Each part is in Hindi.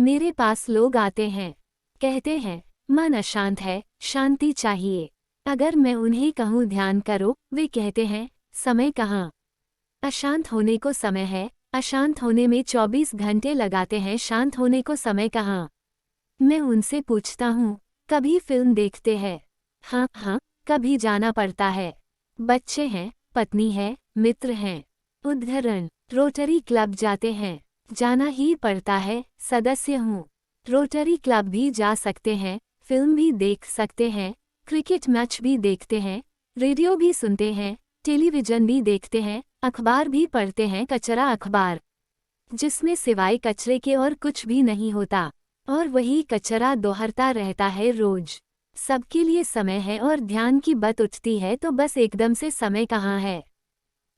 मेरे पास लोग आते हैं, कहते हैं मन अशांत है, शांति चाहिए। अगर मैं उन्हें कहूँ ध्यान करो, वे कहते हैं समय कहाँ। अशांत होने को समय है, अशांत होने में 24 घंटे लगाते हैं, शांत होने को समय कहाँ। मैं उनसे पूछता हूँ, कभी फिल्म देखते हैं? हाँ हाँ, कभी जाना पड़ता है। बच्चे हैं, पत्नी है, मित्र हैं। उदाहरण, रोटरी क्लब जाते हैं, जाना ही पड़ता है, सदस्य हूँ। रोटरी क्लब भी जा सकते हैं, फिल्म भी देख सकते हैं, क्रिकेट मैच भी देखते हैं, रेडियो भी सुनते हैं, टेलीविजन भी देखते हैं, अखबार भी पढ़ते हैं, कचरा अखबार जिसमें सिवाय कचरे के और कुछ भी नहीं होता, और वही कचरा दोहरता रहता है रोज। सबके लिए समय है और ध्यान की बात उठती है तो बस एकदम से समय कहाँ है।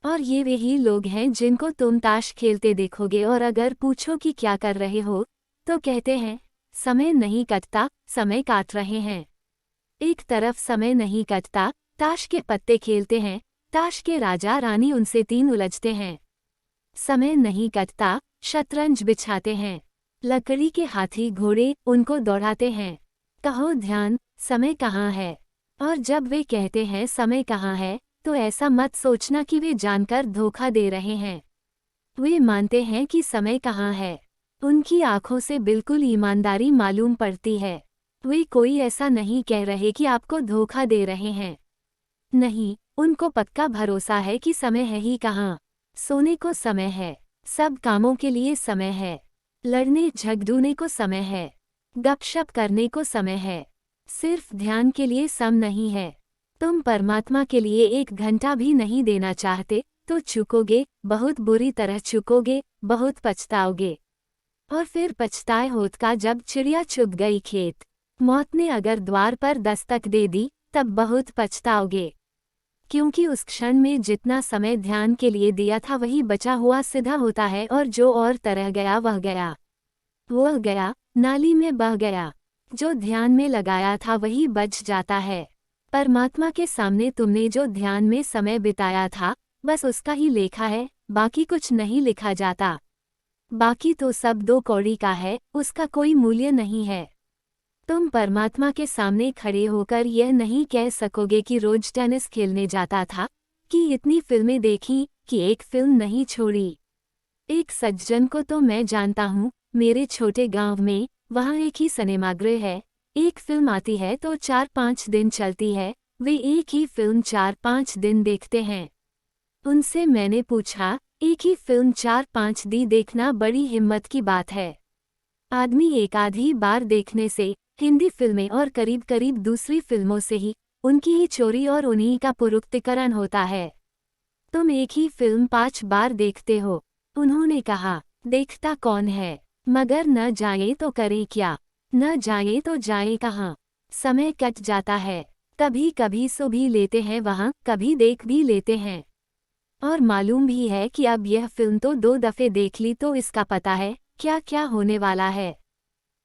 और ये वही लोग हैं जिनको तुम ताश खेलते देखोगे और अगर पूछो कि क्या कर रहे हो, तो कहते हैं समय नहीं कटता, समय काट रहे हैं। एक तरफ समय नहीं कटता, ताश के पत्ते खेलते हैं, ताश के राजा रानी उनसे तीन उलझते हैं। समय नहीं कटता, शतरंज बिछाते हैं, लकड़ी के हाथी घोड़े उनको दौड़ाते हैं। कहो ध्यान, समय कहाँ है। और जब वे कहते हैं समय कहाँ है, तो ऐसा मत सोचना कि वे जानकर धोखा दे रहे हैं। वे मानते हैं कि समय कहाँ है। उनकी आंखों से बिल्कुल ईमानदारी मालूम पड़ती है। वे कोई ऐसा नहीं कह रहे कि आपको धोखा दे रहे हैं। नहीं, उनको पक्का भरोसा है कि समय है ही कहाँ। सोने को समय है, सब कामों के लिए समय है, लड़ने झगड़ने को समय है, गपशप करने को समय है, सिर्फ ध्यान के लिए सम नहीं है। तुम परमात्मा के लिए 1 घंटा भी नहीं देना चाहते तो चूकोगे, बहुत बुरी तरह चूकोगे, बहुत पछताओगे। और फिर पछताए होत का जब चिड़िया चुग गई खेत, मौत ने अगर द्वार पर दस्तक दे दी तब बहुत पछताओगे। क्योंकि उस क्षण में जितना समय ध्यान के लिए दिया था वही बचा हुआ सीधा होता है और जो और तरह गया वह गया। वह गया, नाली में बह गया। जो ध्यान में लगाया था वही बच जाता है। परमात्मा के सामने तुमने जो ध्यान में समय बिताया था बस उसका ही लेखा है, बाकी कुछ नहीं लिखा जाता। बाकी तो सब 2 कौड़ी का है, उसका कोई मूल्य नहीं है। तुम परमात्मा के सामने खड़े होकर यह नहीं कह सकोगे कि रोज टेनिस खेलने जाता था, कि इतनी फिल्में देखी, कि एक फिल्म नहीं छोड़ी। एक सज्जन को तो मैं जानता हूँ, मेरे छोटे गांव में, वहाँ एक ही सिनेमागृह है। एक फिल्म आती है तो 4-5 दिन चलती है, वे एक ही फिल्म 4-5 दिन देखते हैं। उनसे मैंने पूछा, एक ही फिल्म 4-5 दिन देखना बड़ी हिम्मत की बात है। आदमी एक आधी बार देखने से, हिंदी फिल्में और करीब करीब दूसरी फिल्मों से ही, उनकी ही चोरी और उन्हीं का पुरुषीकरण होता है। तुम एक ही फिल्म 5 बार देखते हो। उन्होंने कहा, देखता कौन है, मगर न जाए तो करे क्या, न जाए तो जाए कहाँ। समय कट जाता है, कभी कभी सो भी लेते हैं वहाँ, कभी देख भी लेते हैं। और मालूम भी है कि अब यह फिल्म तो 2 दफे देख ली तो इसका पता है क्या क्या होने वाला है।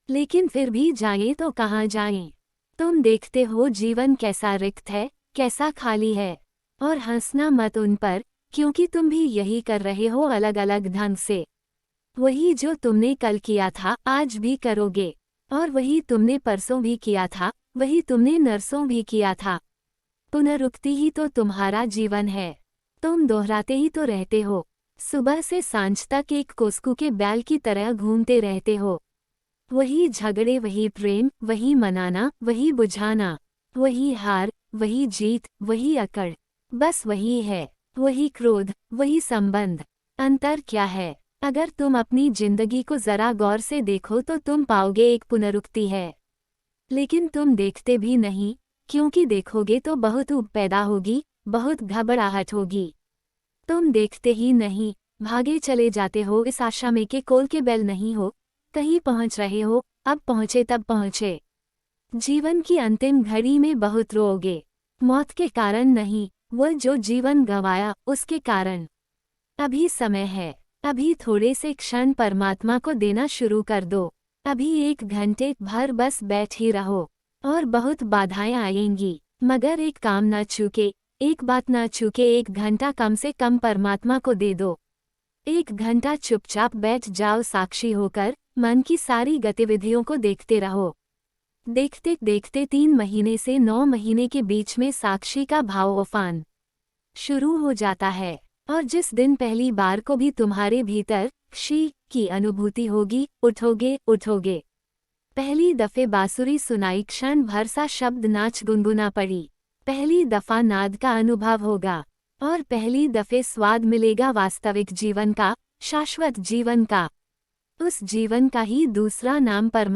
लेकिन फिर भी जाएं तो कहाँ जाएं। तुम देखते हो जीवन कैसा रिक्त है, कैसा खाली है। और हंसना मत उन पर, क्योंकि तुम भी यही कर रहे हो अलग अलग ढंग से। वही जो तुमने कल किया था आज भी करोगे, और वही तुमने परसों भी किया था, वही तुमने नरसों भी किया था। पुनरुक्ति ही तो तुम्हारा जीवन है। तुम दोहराते ही तो रहते हो। सुबह से सांझ तक एक कोस्कू के बैल की तरह घूमते रहते हो। वही झगड़े, वही प्रेम, वही मनाना, वही बुझाना, वही हार, वही जीत, वही अकड़, बस वही है। वही क्रोध, वही संबंध। अंतर क्या है? अगर तुम अपनी जिंदगी को जरा गौर से देखो तो तुम पाओगे एक पुनरुक्ति है। लेकिन तुम देखते भी नहीं, क्योंकि देखोगे तो बहुत ऊब पैदा होगी, बहुत घबराहट होगी। तुम देखते ही नहीं, भागे चले जाते हो इस आशा में कि कॉल के बेल नहीं हो, कहीं पहुंच रहे हो, अब पहुंचे तब पहुंचे। जीवन की अंतिम घड़ी में बहुत रोओगे, मौत के कारण नहीं, वह जो जीवन गंवाया उसके कारण। अभी समय है, अभी थोड़े से क्षण परमात्मा को देना शुरू कर दो। अभी 1 घंटे भर बस बैठ ही रहो, और बहुत बाधाएं आएंगी, मगर एक काम न चूके, एक बात न चूके, 1 घंटा कम से कम परमात्मा को दे दो। 1 घंटा चुपचाप बैठ जाओ, साक्षी होकर मन की सारी गतिविधियों को देखते रहो। देखते देखते 3 महीने से 9 महीने के बीच में साक्षी का भाव उफान शुरू हो जाता है, और जिस दिन पहली बार को भी तुम्हारे भीतर शी की अनुभूति होगी, उठोगे। पहली दफे बांसुरी सुनाई, क्षण भर सा शब्द नाच गुनगुना पड़ी। पहली दफा नाद का अनुभव होगा, और पहली दफे स्वाद मिलेगा वास्तविक जीवन का, शाश्वत जीवन का। उस जीवन का ही दूसरा नाम परमात्मा